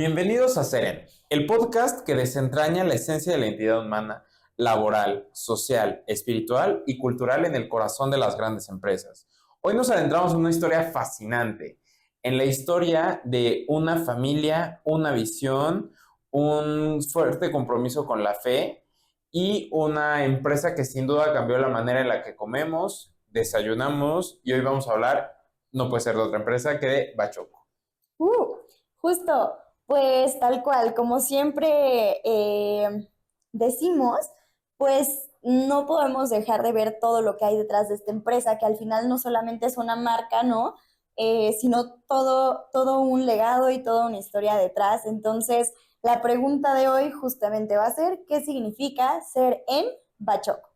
Bienvenidos a Seren, el podcast que desentraña la esencia de la entidad humana, laboral, social, espiritual y cultural en el corazón de las grandes empresas. Hoy nos adentramos en una historia fascinante, en la historia de una familia, una visión, un fuerte compromiso con la fe y una empresa que sin duda cambió la manera en la que comemos, desayunamos y hoy vamos a hablar, no puede ser de otra empresa que de Bachoco. Uh, Justo, pues tal cual, como siempre decimos, pues no podemos dejar de ver todo lo que hay detrás de esta empresa, que al final no solamente es una marca, ¿no? Sino todo un legado y toda una historia detrás. Entonces, la pregunta de hoy justamente va a ser, ¿qué significa ser en Bachoco?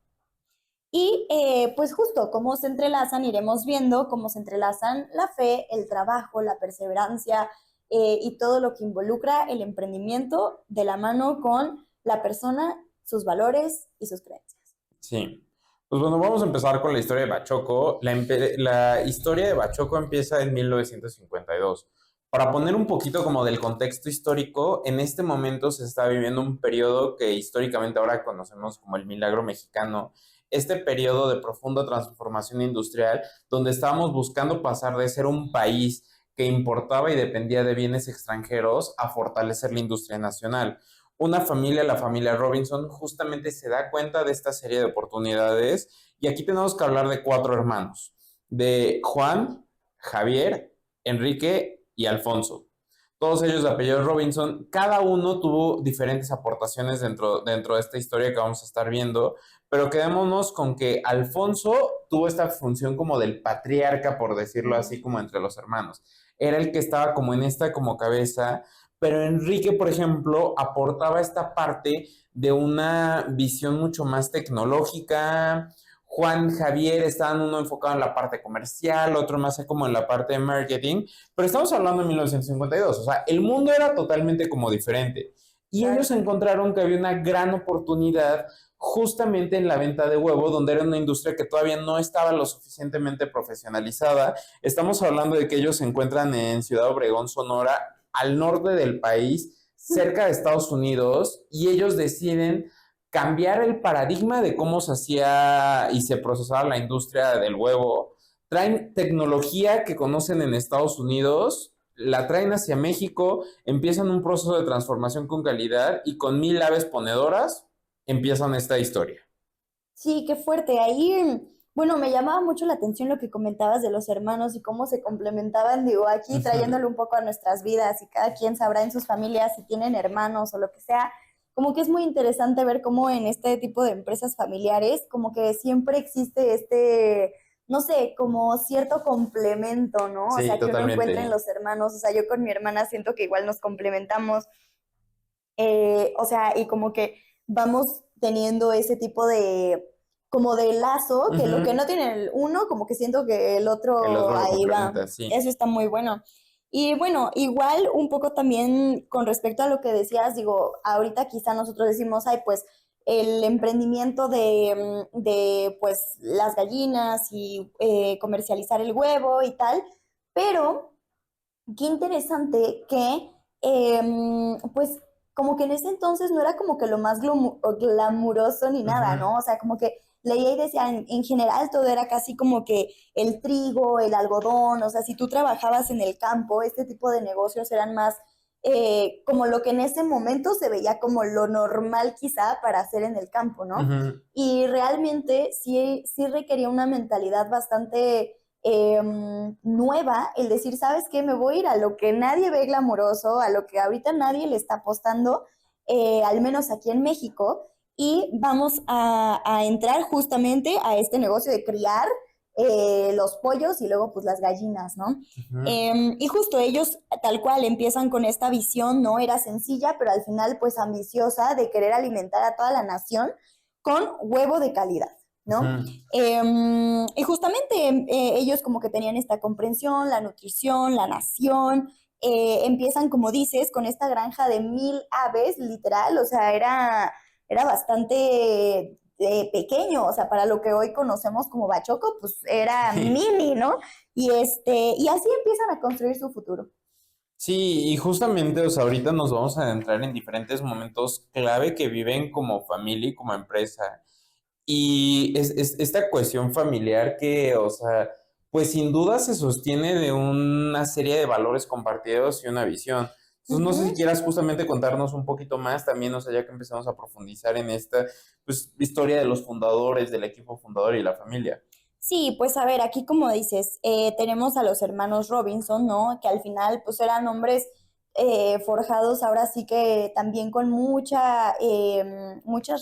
Y pues justo cómo se entrelazan, iremos viendo cómo se entrelazan la fe, el trabajo, la perseverancia y todo lo que involucra el emprendimiento de la mano con la persona, sus valores y sus creencias. Sí. Pues bueno, vamos a empezar con la historia de Bachoco. La historia de Bachoco empieza en 1952. Para poner un poquito como del contexto histórico, en este momento se está viviendo un periodo que históricamente ahora conocemos como el Milagro Mexicano, este periodo de profunda transformación industrial, donde estábamos buscando pasar de ser un país que importaba y dependía de bienes extranjeros a fortalecer la industria nacional. Una familia, la familia Robinson, justamente se da cuenta de esta serie de oportunidades y aquí tenemos que hablar de cuatro hermanos, de Juan, Javier, Enrique y Alfonso. Todos ellos de apellido Robinson, cada uno tuvo diferentes aportaciones dentro de esta historia que vamos a estar viendo, pero quedémonos con que Alfonso tuvo esta función como del patriarca, por decirlo así, como entre los hermanos. Era el que estaba como en esta como cabeza, pero Enrique, por ejemplo, aportaba esta parte de una visión mucho más tecnológica. Juan Javier estaban uno enfocado en la parte comercial, otro más como en la parte de marketing, pero estamos hablando de 1952, o sea, el mundo era totalmente como diferente. Y ellos Claro. encontraron que había una gran oportunidad justamente en la venta de huevo, donde era una industria que todavía no estaba lo suficientemente profesionalizada. Estamos hablando de que ellos se encuentran en Ciudad Obregón, Sonora, al norte del país, cerca de Estados Unidos, y ellos deciden cambiar el paradigma de cómo se hacía y se procesaba la industria del huevo. Traen tecnología que conocen en Estados Unidos, la traen hacia México, empiezan un proceso de transformación con calidad y con 1000 aves ponedoras empiezan esta historia. Sí, qué fuerte. Ahí, bueno, me llamaba mucho la atención lo que comentabas de los hermanos y cómo se complementaban, digo, aquí Uh-huh. trayéndolo un poco a nuestras vidas y cada quien sabrá en sus familias si tienen hermanos o lo que sea. Como que es muy interesante ver cómo en este tipo de empresas familiares, como que siempre existe no sé, como cierto complemento, ¿no? O Sí, sea, que uno encuentra en totalmente. los hermanos. O sea, yo con mi hermana siento que igual nos complementamos, o sea, y como que vamos teniendo ese tipo de, como de lazo, que lo que Uh-huh. no tiene el uno, como que siento que el El otro otro lo ahí va. complementa, sí. Eso está muy bueno. Y bueno, igual un poco también con respecto a lo que decías, digo, ahorita quizá nosotros decimos, ay, pues el emprendimiento de pues las gallinas y comercializar el huevo y tal, pero qué interesante que, pues, como que en ese entonces no era como que lo más glamuroso ni nada, Uh-huh. ¿no? O sea, como que leía y decía, en general todo era casi como que el trigo, el algodón, o sea, si tú trabajabas en el campo, este tipo de negocios eran más como lo que en ese momento se veía como lo normal quizá para hacer en el campo, ¿no? Uh-huh. Y realmente sí requería una mentalidad bastante nueva, el decir, ¿sabes qué? Me voy a ir a lo que nadie ve glamoroso, a lo que ahorita nadie le está apostando, al menos aquí en México, y vamos a entrar justamente a este negocio de criar los pollos y luego pues las gallinas, ¿no? Uh-huh. Y justo ellos tal cual empiezan con esta visión, ¿no? Era sencilla, pero al final pues ambiciosa de querer alimentar a toda la nación con huevo de calidad, ¿no? Uh-huh. Y justamente ellos como que tenían esta comprensión, la nutrición, la nación, empiezan, como dices, con esta granja de 1000 aves, literal, o sea, era bastante pequeño, o sea, para lo que hoy conocemos como bachoco, pues era Sí. mini, ¿no? Y así empiezan a construir su futuro. Sí, y justamente, o sea, ahorita nos vamos a adentrar en diferentes momentos clave que viven como familia y como empresa. Y es esta cohesión familiar que, o sea, pues sin duda se sostiene de una serie de valores compartidos y una visión. Entonces, no sé si Ujú. quieras justamente contarnos un poquito más también, o sea, ya que empezamos a profundizar en esta, pues, historia de los fundadores, del equipo fundador y la familia. Sí, pues a ver, aquí como dices, tenemos a los hermanos Robinson, ¿no? Que al final pues eran hombres forjados ahora sí que también con muchas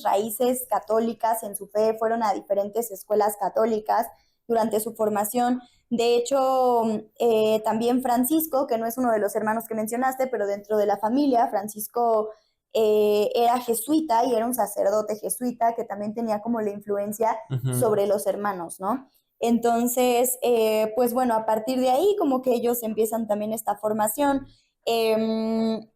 raíces católicas en su fe, fueron a diferentes escuelas católicas durante su formación. De hecho, también Francisco, que no es uno de los hermanos que mencionaste, pero dentro de la familia, Francisco era jesuita y era un sacerdote jesuita que también tenía como la influencia Ujú. sobre los hermanos, ¿no? Entonces, pues bueno, a partir de ahí como que ellos empiezan también esta formación.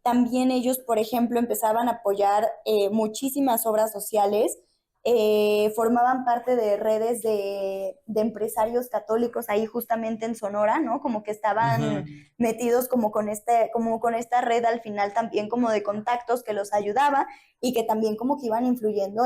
También ellos, por ejemplo, empezaban a apoyar muchísimas obras sociales, formaban parte de redes de empresarios católicos ahí justamente en Sonora, ¿no? Como que estaban Ujú. metidos como con esta red al final también como de contactos que los ayudaba y que también como que iban influyendo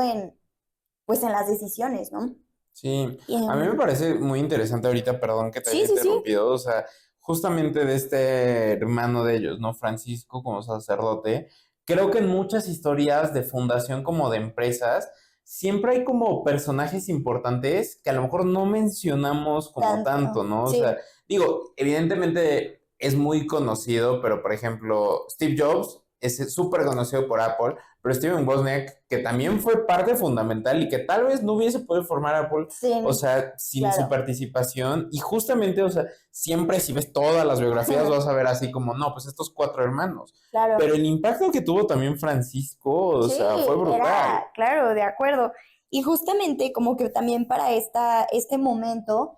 pues en las decisiones, ¿no? Sí, a mí me Em, parece muy interesante ahorita, perdón que te haya sí, sí, sí. interrumpido, o sea, justamente de este hermano de ellos, ¿no? Francisco como sacerdote, creo que en muchas historias de fundación como de empresas, siempre hay como personajes importantes que a lo mejor no mencionamos como tanto, Tanto, ¿no? O sea, sí, digo, evidentemente es muy conocido, pero por ejemplo, Steve Jobs es súper conocido por Apple, pero Steven Wozniak, que también fue parte fundamental y que tal vez no hubiese podido formar Apple, o sí, sea, sin su claro, participación. Y justamente, o sea, siempre si ves todas las biografías vas a ver así como, no, pues estos cuatro hermanos. claro. Pero el impacto que tuvo también Francisco, o Sí, sea, fue brutal. era, claro, de acuerdo. Y justamente como que también para este momento,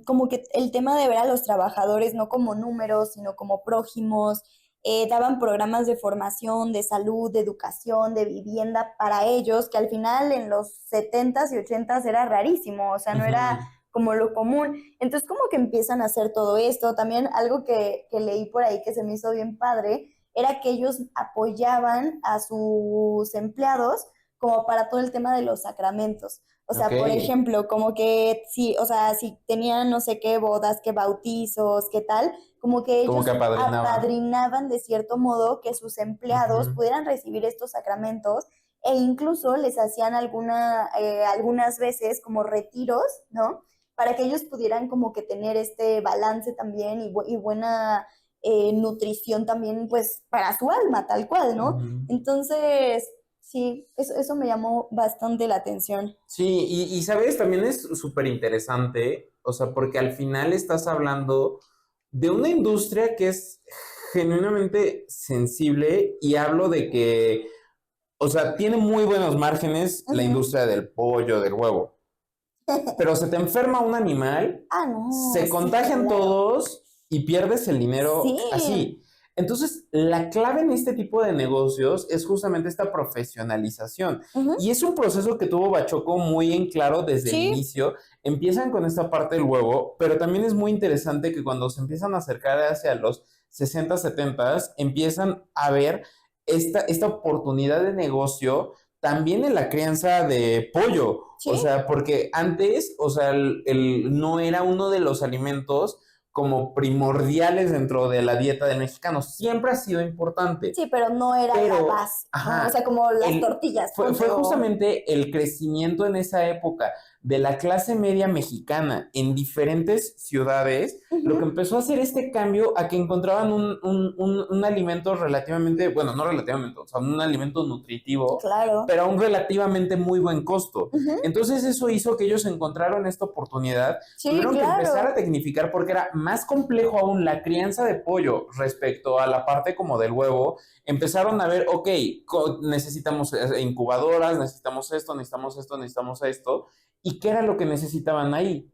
como que el tema de ver a los trabajadores no como números, sino como prójimos, daban programas de formación, de salud, de educación, de vivienda para ellos, que al final en los setentas y ochentas era rarísimo, o sea, no era Ujú. como lo común. Entonces como que empiezan a hacer todo esto. También algo que leí por ahí que se me hizo bien padre era que ellos apoyaban a sus empleados como para todo el tema de los sacramentos. O Ok, sea, por ejemplo, como que si, o sea, si tenían no sé qué bodas, qué bautizos, qué tal, como que como que ellos apadrinaban. apadrinaban de cierto modo que sus empleados Ujú. pudieran recibir estos sacramentos e incluso les hacían algunas veces como retiros, ¿no? Para que ellos pudieran como que tener este balance también y buena nutrición también, pues, para su alma, tal cual, ¿no? Ujú. Entonces, sí, eso me llamó bastante la atención. Sí, sabes, también es súper interesante, o sea, porque al final estás hablando de una industria que es genuinamente sensible y hablo de que, o sea, tiene muy buenos márgenes la Ujú. industria del pollo, del huevo, pero se te enferma un animal, Ah, no, se sí, contagian claro. todos y pierdes el dinero Sí, así. Entonces, la clave en este tipo de negocios es justamente esta profesionalización. ujú, Y es un proceso que tuvo Bachoco muy en claro desde el sí, inicio. Empiezan con esta parte del huevo, pero también es muy interesante que cuando se empiezan a acercar hacia los 60, 70, empiezan a ver esta oportunidad de negocio también en la crianza de pollo. O sí, sea, porque antes, o sea, no era uno de los alimentos como primordiales dentro de la dieta del mexicano. Siempre ha sido importante, sí, pero no era la pero, base, ¿no? O sea, ajá, como las tortillas, fue ponte o... justamente el crecimiento en esa época de la clase media mexicana en diferentes ciudades lo que Ujú, empezó a hacer este cambio a que encontraban un alimento relativamente, bueno, no relativamente, o sea, un alimento nutritivo, claro. pero a un relativamente muy buen costo. Ujú, Entonces eso hizo que ellos encontraron esta oportunidad, sí, tuvieron que empezar a claro. tecnificar porque era más complejo aún la crianza de pollo respecto a la parte como del huevo. Empezaron a ver, ok, necesitamos incubadoras, necesitamos esto, necesitamos esto, necesitamos esto. ¿Y qué era lo que necesitaban ahí?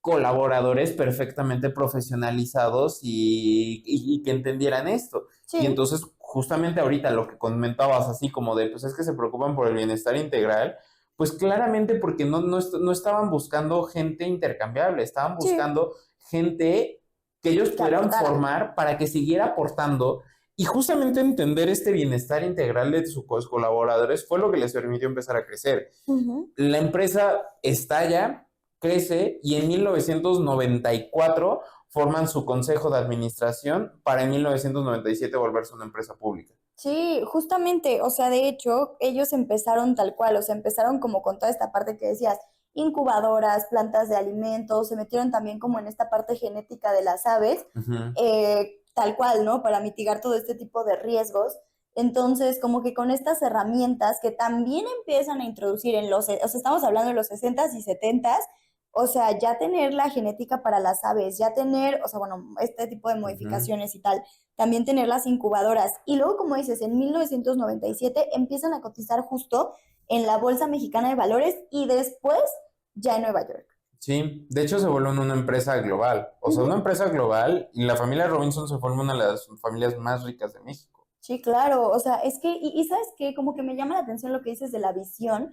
Colaboradores perfectamente profesionalizados y que entendieran esto. Y Sí, entonces, justamente ahorita lo que comentabas, así como de, pues es que se preocupan por el bienestar integral, pues claramente porque no estaban buscando gente intercambiable, estaban sí, buscando gente que ellos Que pudieran aportara. formar para que siguiera aportando y justamente entender este bienestar integral de sus colaboradores fue lo que les permitió empezar a crecer. Ujú. La empresa estalla, crece y en 1994 forman su consejo de administración para en 1997 volverse una empresa pública. Sí, justamente, o sea, de hecho, ellos empezaron tal cual, o sea, empezaron como con toda esta parte que decías, incubadoras, plantas de alimentos, se metieron también como en esta parte genética de las aves, Uh-huh. tal cual, ¿no? Para mitigar todo este tipo de riesgos. Entonces, como que con estas herramientas que también empiezan a introducir en o sea, estamos hablando de los 60s y 70s, o sea, ya tener la genética para las aves, ya tener, o sea, bueno, este tipo de Uh-huh. modificaciones y tal, también tener las incubadoras. Y luego, como dices, en 1997 empiezan a cotizar justo en la Bolsa Mexicana de Valores y después ya en Nueva York. Sí, de hecho se vuelven una empresa global. O sea, una Ujú. empresa global y la familia Robinson se forma una de las familias más ricas de México. Sí, claro, o sea, es que, y sabes qué, como que me llama la atención lo que dices de la visión,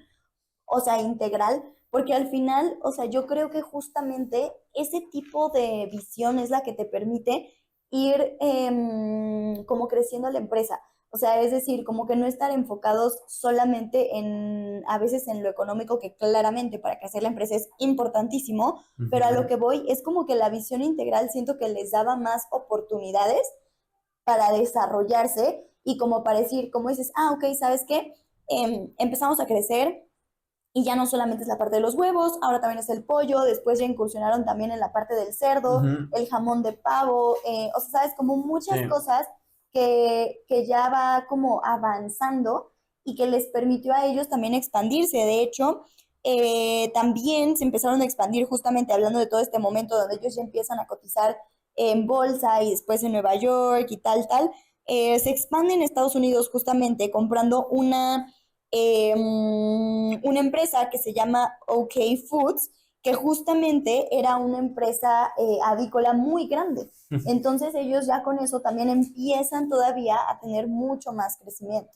o sea, integral, porque al final, o sea, yo creo que justamente ese tipo de visión es la que te permite ir como creciendo la empresa. O sea, es decir, como que no estar enfocados solamente en, a veces en lo económico, que claramente para crecer la empresa es importantísimo, pero a lo Uh-huh. que voy es como que la visión integral siento que les daba más oportunidades para desarrollarse y como para decir, como dices, ah, ok, ¿sabes qué? Empezamos a crecer y ya no solamente es la parte de los huevos, ahora también es el pollo, después ya incursionaron también en la parte del cerdo, Uh-huh. el jamón de pavo, o sea, sabes, como muchas Sí. cosas que ya va como avanzando y que les permitió a ellos también expandirse. De hecho, también se empezaron a expandir justamente hablando de todo este momento donde ellos ya empiezan a cotizar en bolsa y después en Nueva York y tal, tal. Se expande en Estados Unidos justamente comprando una empresa que se llama OK Foods, que justamente era una empresa avícola muy grande. Entonces ellos ya con eso también empiezan todavía a tener mucho más crecimiento.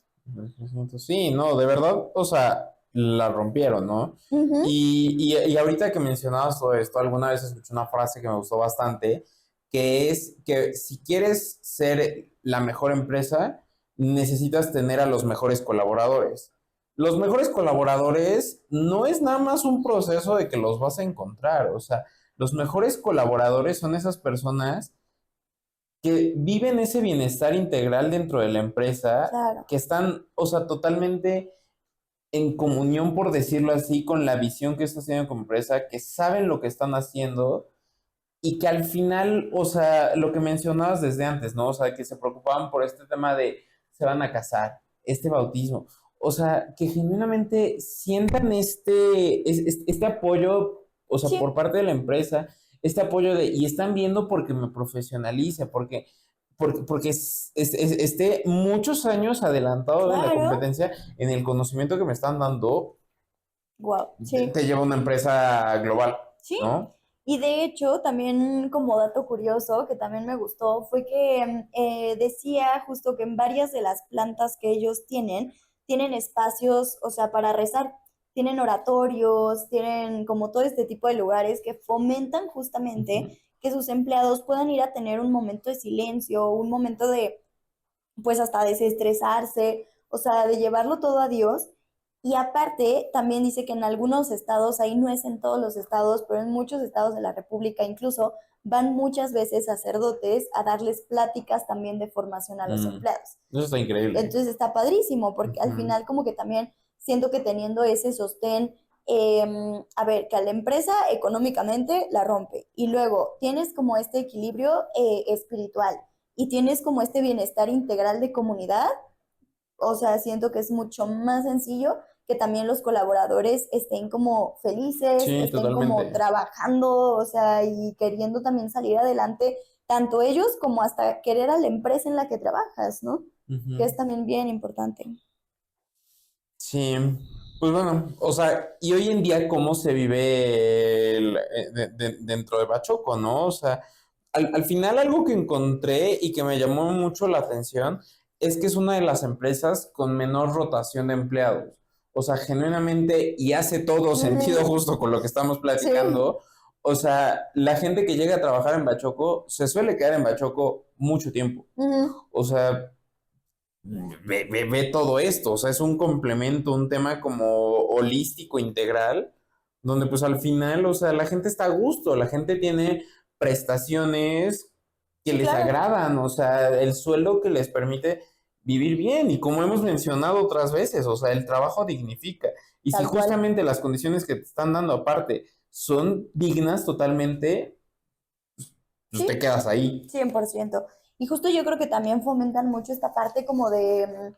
Sí, no, de verdad, o sea, la rompieron, ¿no? Ujú. Y ahorita que mencionabas todo esto, alguna vez escuché una frase que me gustó bastante, que es que si quieres ser la mejor empresa, necesitas tener a los mejores colaboradores. Los mejores colaboradores no es nada más un proceso de que los vas a encontrar, o sea, los mejores colaboradores son esas personas que viven ese bienestar integral dentro de la empresa, Claro, que están, o sea, totalmente en comunión, por decirlo así, con la visión que está haciendo como empresa, que saben lo que están haciendo y que al final, o sea, lo que mencionabas desde antes, ¿no? O sea, que se preocupaban por este tema de se van a casar, este bautismo, o sea, que genuinamente sientan este apoyo, o sea, por sí, parte de la empresa, este apoyo y están viendo porque me profesionalice, porque esté muchos años adelantado de la claro. competencia en el conocimiento que me están dando, Wow, sí. te lleva a una empresa global, Sí, ¿no? y de hecho, también como dato curioso que también me gustó, fue que decía justo que en varias de las plantas que ellos tienen espacios, o sea, para rezar, tienen oratorios, tienen como todo este tipo de lugares que fomentan Ujú. justamente que sus empleados puedan ir a tener un momento de silencio, un momento de, pues hasta desestresarse, o sea, de llevarlo todo a Dios. Y aparte, también dice que en algunos estados, ahí no es en todos los estados, pero en muchos estados de la República incluso, van muchas veces sacerdotes a darles pláticas también de formación a los Mm, empleados. eso está increíble. Entonces está padrísimo, porque al Ujú. final como que también siento que teniendo ese sostén, a ver, que a la empresa económicamente la rompe y luego tienes como este equilibrio espiritual y tienes como este bienestar integral de comunidad, o sea, siento que es mucho más sencillo que también los colaboradores estén como felices, Sí, estén como totalmente. trabajando, o sea, y queriendo también salir adelante, tanto ellos como hasta querer a la empresa en la que trabajas, ¿no? Que Ujú. es también bien importante. Sí, pues bueno, o sea, y hoy en día cómo se vive dentro de Bachoco, ¿no? O sea, al final algo que encontré y que me llamó mucho la atención es que es una de las empresas con menor rotación de empleados. O sea, genuinamente, y hace todo sentido Ujú. justo con lo que estamos Sí, platicando. o sea, la gente que llega a trabajar en Bachoco se suele quedar en Bachoco mucho tiempo. Ujú. O sea, ve todo esto, o sea, es un complemento, un tema como holístico, integral, donde pues al final, o sea, la gente está a gusto, la gente tiene prestaciones que Sí, les claro, agradan, o sea, el sueldo que les permite vivir bien y como hemos mencionado otras veces, o sea, el trabajo dignifica. Y si tal cual. justamente las condiciones que te están dando aparte son dignas totalmente, pues te Sí, quedas ahí. 100%. Y justo yo creo que también fomentan mucho esta parte como de,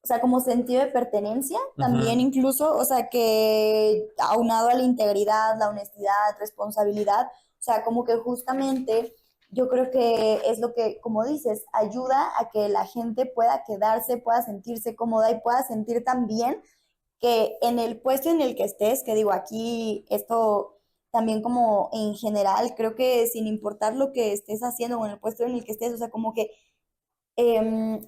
o sea, como sentido de pertenencia, también Ujú, incluso, o sea, que aunado a la integridad, la honestidad, responsabilidad, o sea, como que justamente yo creo que es lo que, como dices, ayuda a que la gente pueda quedarse, pueda sentirse cómoda y pueda sentir también que en el puesto en el que estés, que digo, aquí esto también como en general, creo que sin importar lo que estés haciendo o en el puesto en el que estés, o sea, como que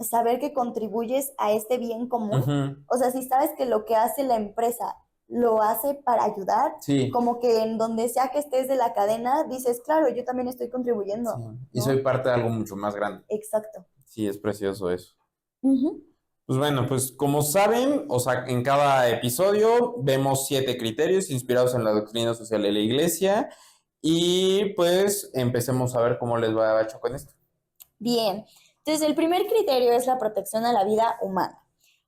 saber que contribuyes a este bien común, ujú, o sea, si sabes que lo que hace la empresa lo hace para ayudar, sí. como que en donde sea que estés de la cadena, dices, claro, yo también estoy Sí, contribuyendo, y soy ¿no? parte de algo mucho más grande. Exacto. Sí, es precioso eso. Ujú. Pues bueno, pues como saben, o sea, en cada episodio vemos 7 criterios inspirados en la doctrina social de la iglesia y pues empecemos a ver cómo les va a Bacho con esto. Bien, entonces el primer criterio es la protección a la vida humana.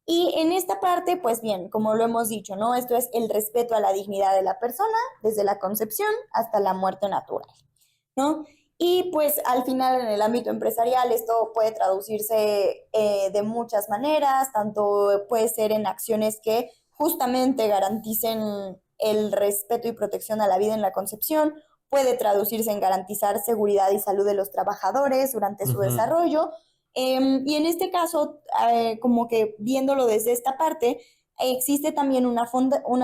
Y en esta parte, pues bien, como lo hemos dicho, ¿no? Esto es el respeto a la dignidad de la persona, desde la concepción hasta la muerte natural, ¿no? Y pues al final en el ámbito empresarial esto puede traducirse de muchas maneras, tanto puede ser en acciones que justamente garanticen el respeto y protección a la vida en la concepción, puede traducirse en garantizar seguridad y salud de los trabajadores durante su Ujú, desarrollo. Y en este caso, como que viéndolo desde esta parte, existe también una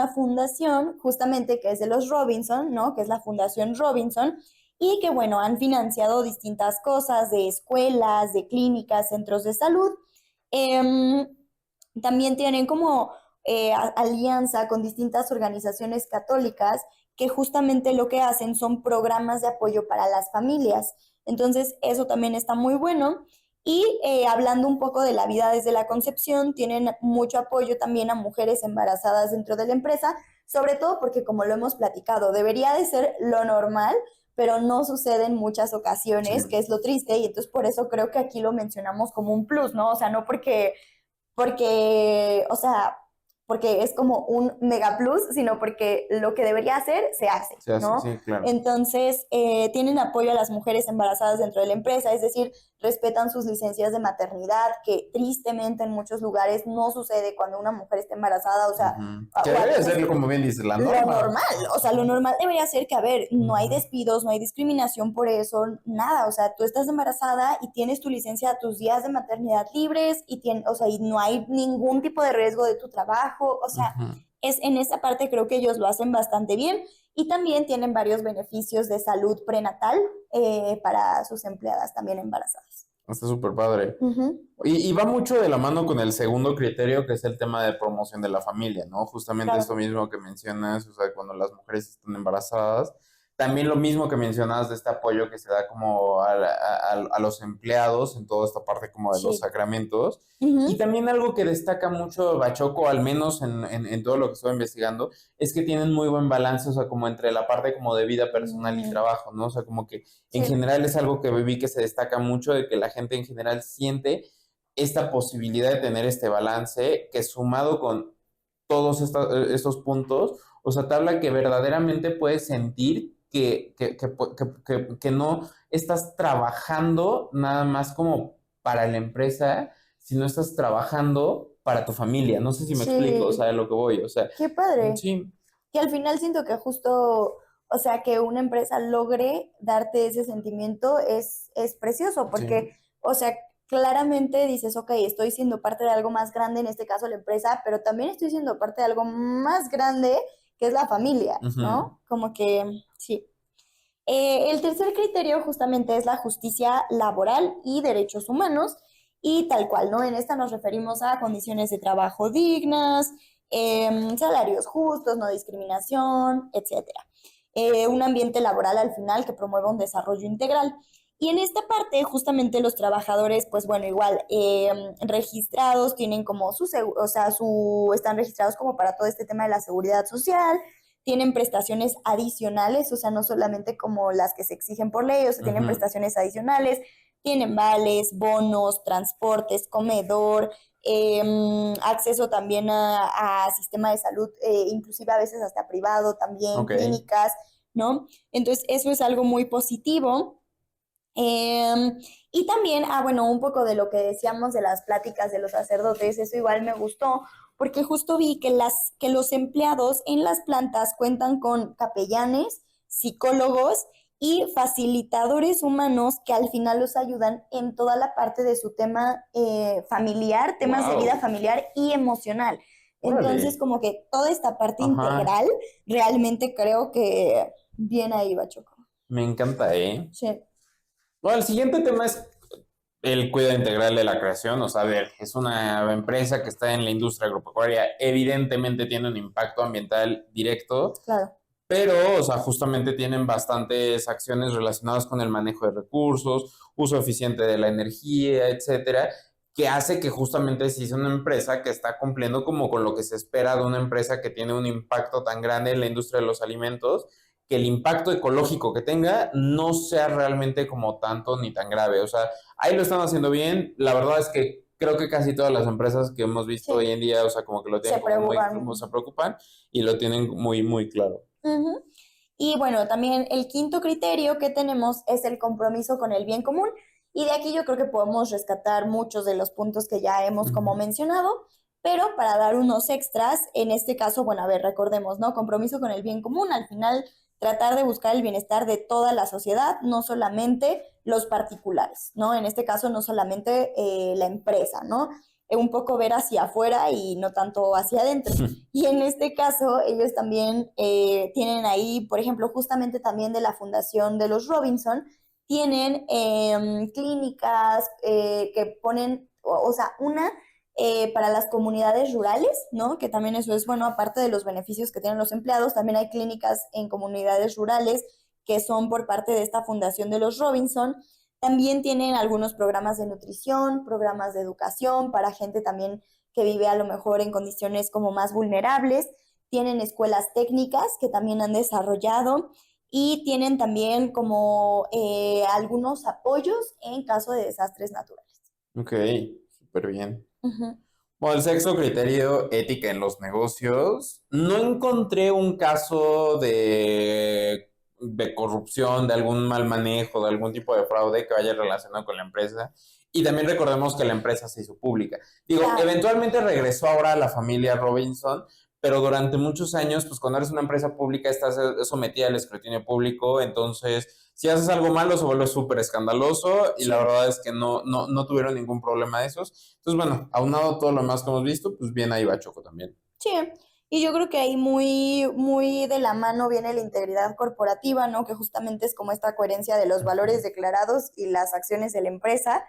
fundación justamente que es de los Robinson, ¿no? Que es la Fundación Robinson, y que, bueno, han financiado distintas cosas de escuelas, de clínicas, centros de salud. Eh, También tienen como alianza con distintas organizaciones católicas que justamente lo que hacen son programas de apoyo para las familias. Entonces, eso también está muy bueno. Y hablando un poco de la vida desde la concepción, tienen mucho apoyo también a mujeres embarazadas dentro de la empresa, sobre todo porque, como lo hemos platicado, debería de ser lo normal, pero no sucede en muchas sí. ocasiones, que es lo triste, y entonces por eso creo que aquí lo mencionamos como un plus, ¿no? O sea, no porque, o sea, porque es como un mega plus, sino porque lo que debería hacer se hace, Se hace, ¿no? sí, claro. Entonces, tienen apoyo a las mujeres embarazadas dentro de la empresa, es decir, respetan sus licencias de maternidad, que tristemente en muchos lugares no sucede cuando una mujer está embarazada, o sea, Ujú. Que o a debe de veces ser, como bien dices, la lo norma. normal, o sea, lo normal debería ser que, a ver, no hay Ujú, despidos, no hay discriminación por eso, nada, o sea, tú estás embarazada y tienes tu licencia, tus días de maternidad libres y o sea, y no hay ningún tipo de riesgo de tu trabajo, o sea, ujú. es en esa parte creo que ellos lo hacen bastante bien y también tienen varios beneficios de salud prenatal para sus empleadas también embarazadas. Está súper padre. Ujú, Y va mucho de la mano con el segundo criterio, que es el tema de promoción de la familia, ¿no? Justamente esto claro. mismo que mencionas, o sea, cuando las mujeres están embarazadas, también lo mismo que mencionabas de este apoyo que se da como a los empleados en toda esta parte como de los Sí. sacramentos. Y Ujú, también algo que destaca mucho Bachoco, al menos en todo lo que estoy investigando, es que tienen muy buen balance, o sea, como entre la parte como de vida personal y mm, trabajo, ¿no? O sea, como que en sí. general es algo que vi que se destaca mucho, de que la gente en general siente esta posibilidad de tener este balance que sumado con todos estos puntos, o sea, te habla que verdaderamente puedes sentir que no estás trabajando nada más como para la empresa, sino estás trabajando para tu familia. No sé si me explico, o sea, Sí, de lo que voy, o sea, qué padre. sí, Que al final siento que justo, o sea, que una empresa logre darte ese sentimiento es precioso, sí, porque, o sea, claramente dices, ok, estoy siendo parte de algo más grande, en este caso la empresa, pero también estoy siendo parte de algo más grande, que es la familia, ujú, ¿no? Como que, sí. El tercer criterio justamente es la justicia laboral y derechos humanos, y tal cual, ¿no? En esta nos referimos a condiciones de trabajo dignas, salarios justos, no discriminación, etcétera. un ambiente laboral al final que promueva un desarrollo integral. Y en esta parte, justamente los trabajadores, pues bueno, igual registrados, tienen como o sea, están registrados como para todo este tema de la seguridad social, tienen prestaciones adicionales, o sea, no solamente como las que se exigen por ley, o sea, tienen prestaciones adicionales, tienen vales, bonos, transportes, comedor, acceso también a sistema de salud, inclusive a veces hasta privado también, clínicas, ¿no? Entonces, eso es algo muy positivo. Y también, bueno, un poco de lo que decíamos de las pláticas de los sacerdotes, eso igual me gustó, porque justo vi que los empleados en las plantas cuentan con capellanes, psicólogos y facilitadores humanos que al final los ayudan en toda la parte de su tema familiar, temas de vida familiar y emocional. Entonces, como que toda esta parte integral, realmente creo que bien ahí va, Choco. Me encanta, ¿eh? Sí. Bueno, el siguiente tema es el cuidado integral de la creación. O sea, a ver, es una empresa que está en la industria agropecuaria, evidentemente tiene un impacto ambiental directo, Claro. pero, o sea, justamente tienen bastantes acciones relacionadas con el manejo de recursos, uso eficiente de la energía, etcétera, que hace que justamente si es una empresa que está cumpliendo como con lo que se espera de una empresa que tiene un impacto tan grande en la industria de los alimentos, que el impacto ecológico que tenga no sea realmente como tanto ni tan grave. O sea, ahí lo están haciendo bien. La verdad es que creo que casi todas las empresas que hemos visto hoy en día, o sea, como que lo tienen como se preocupan y lo tienen muy, muy claro. Uh-huh. Y bueno, también el quinto criterio que tenemos es el compromiso con el bien común. Y de aquí yo creo que podemos rescatar muchos de los puntos que ya hemos como mencionado, pero para dar unos extras, en este caso, bueno, a ver, recordemos, ¿no? Compromiso con el bien común, al final tratar de buscar el bienestar de toda la sociedad, no solamente los particulares, ¿no? En este caso, no solamente la empresa, ¿no? Un poco ver hacia afuera y no tanto hacia adentro. Y en este caso, ellos también tienen ahí, por ejemplo, justamente también de la Fundación de los Robinson, tienen clínicas que ponen, o sea, una para las comunidades rurales, ¿no? Que también eso es bueno, aparte de los beneficios que tienen los empleados, también hay clínicas en comunidades rurales que son por parte de esta Fundación de los Robinson. También tienen algunos programas de nutrición, programas de educación para gente también que vive a lo mejor en condiciones como más vulnerables. Tienen escuelas técnicas que también han desarrollado y tienen también como algunos apoyos en caso de desastres naturales. Ok, súper bien. Bueno, el sexto criterio, ética en los negocios. No encontré un caso de corrupción, de algún mal manejo, de algún tipo de fraude que vaya relacionado con la empresa. Y también recordemos que la empresa se hizo pública. Digo, eventualmente regresó ahora a la familia Robinson, pero durante muchos años, pues cuando eres una empresa pública estás sometida al escrutinio público, entonces si haces algo malo se vuelve súper escandaloso y la verdad es que no tuvieron ningún problema de esos. Entonces, bueno, aunado todo lo más que hemos visto, pues bien ahí va Choco también. Sí, y yo creo que ahí muy, muy de la mano viene la integridad corporativa, ¿no? Que justamente es como esta coherencia de los valores declarados y las acciones de la empresa.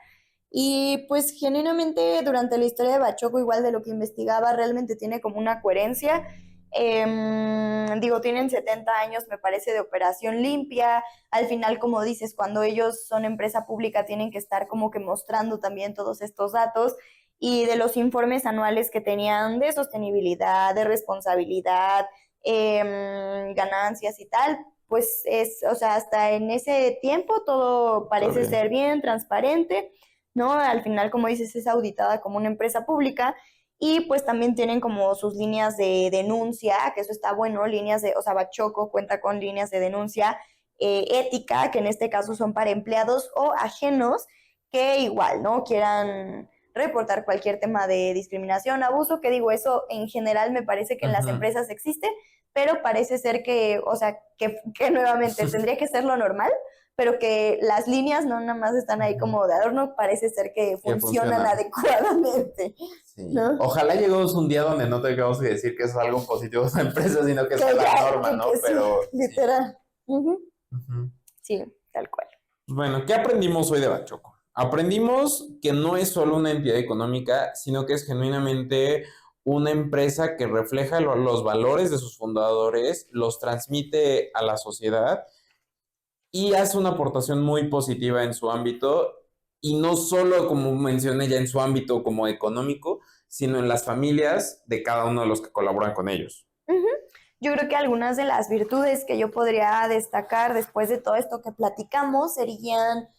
Y pues genuinamente durante la historia de Bachoco, igual de lo que investigaba, realmente tiene como una coherencia. Digo, tienen 70 años, me parece, de operación limpia. Al final, como dices, cuando ellos son empresa pública, tienen que estar como que mostrando también todos estos datos y de los informes anuales que tenían de sostenibilidad, de responsabilidad, ganancias y tal, pues es, o sea, hasta en ese tiempo todo parece ser bien, transparente, ¿no? Al final, como dices, es auditada como una empresa pública y pues también tienen como sus líneas de denuncia, que eso está bueno, líneas de, o sea, Bachoco cuenta con líneas de denuncia ética, que en este caso son para empleados o ajenos que igual, ¿no? Quieran reportar cualquier tema de discriminación, abuso, que digo, eso en general me parece que en las empresas existe, pero parece ser que, o sea, que nuevamente tendría que ser lo normal, pero que las líneas no nada más están ahí como de adorno, parece ser que funcionan adecuadamente. Sí. ¿No? Ojalá lleguemos un día donde no tengamos que decir que eso es algo positivo de la empresa, sino que sea la norma, ¿no? Pero sí, literal. Sí, tal cual. Bueno, ¿qué aprendimos hoy de Bachoco? Aprendimos que no es solo una entidad económica, sino que es genuinamente una empresa que refleja los valores de sus fundadores, los transmite a la sociedad y hace una aportación muy positiva en su ámbito, y no solo, como mencioné ya, en su ámbito como económico, sino en las familias de cada uno de los que colaboran con ellos. Ujú. Yo creo que algunas de las virtudes que yo podría destacar después de todo esto que platicamos serían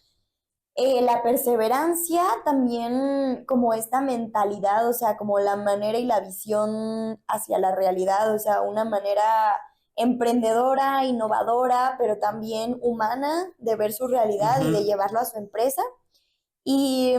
la perseverancia, también como esta mentalidad, o sea, como la manera y la visión hacia la realidad, o sea, una manera emprendedora, innovadora, pero también humana de ver su realidad y de Ujú. llevarlo a su empresa. Y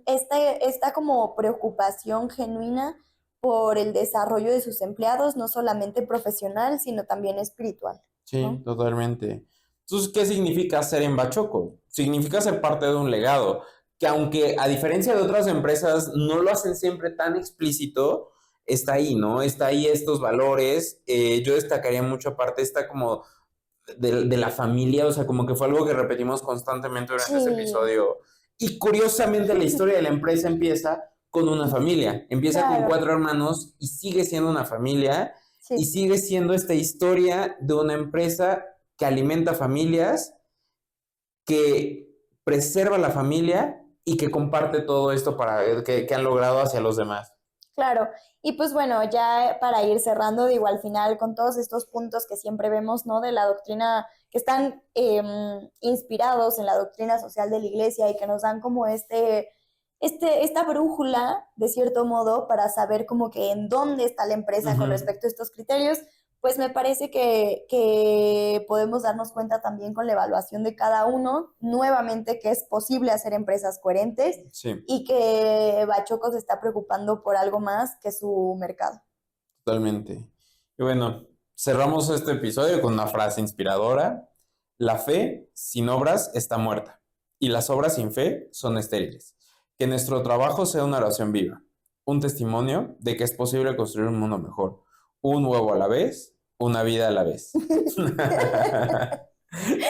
esta como preocupación genuina por el desarrollo de sus empleados, no solamente profesional, sino también espiritual, Sí, ¿no? totalmente. Entonces, ¿qué significa ser en Bachoco? Significa ser parte de un legado, que aunque a diferencia de otras empresas no lo hacen siempre tan explícito, está ahí, ¿no? Está ahí estos valores. Yo destacaría mucho aparte esta como de la familia, o sea, como que fue algo que repetimos constantemente durante ese Sí, episodio. Y curiosamente la historia de la empresa empieza con una familia, empieza con claro, 4 hermanos y sigue siendo una familia, y sí. sigue siendo esta historia de una empresa que alimenta familias, que preserva la familia y que comparte todo esto para que han logrado hacia los demás. Claro, y pues bueno, ya para ir cerrando, digo, al final con todos estos puntos que siempre vemos, ¿no? De la doctrina, que están inspirados en la doctrina social de la iglesia y que nos dan como esta brújula, de cierto modo, para saber como que en dónde está la empresa con Ujú. respecto a estos criterios, pues me parece que podemos darnos cuenta también con la evaluación de cada uno, nuevamente, que es posible hacer empresas coherentes Sí, y que Bachoco se está preocupando por algo más que su mercado. totalmente. Y bueno, cerramos este episodio con una frase inspiradora. La fe sin obras está muerta, y las obras sin fe son estériles. Que nuestro trabajo sea una oración viva, un testimonio de que es posible construir un mundo mejor, un huevo a la vez, una vida a la vez.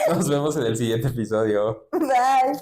Nos vemos en el siguiente episodio. Bye.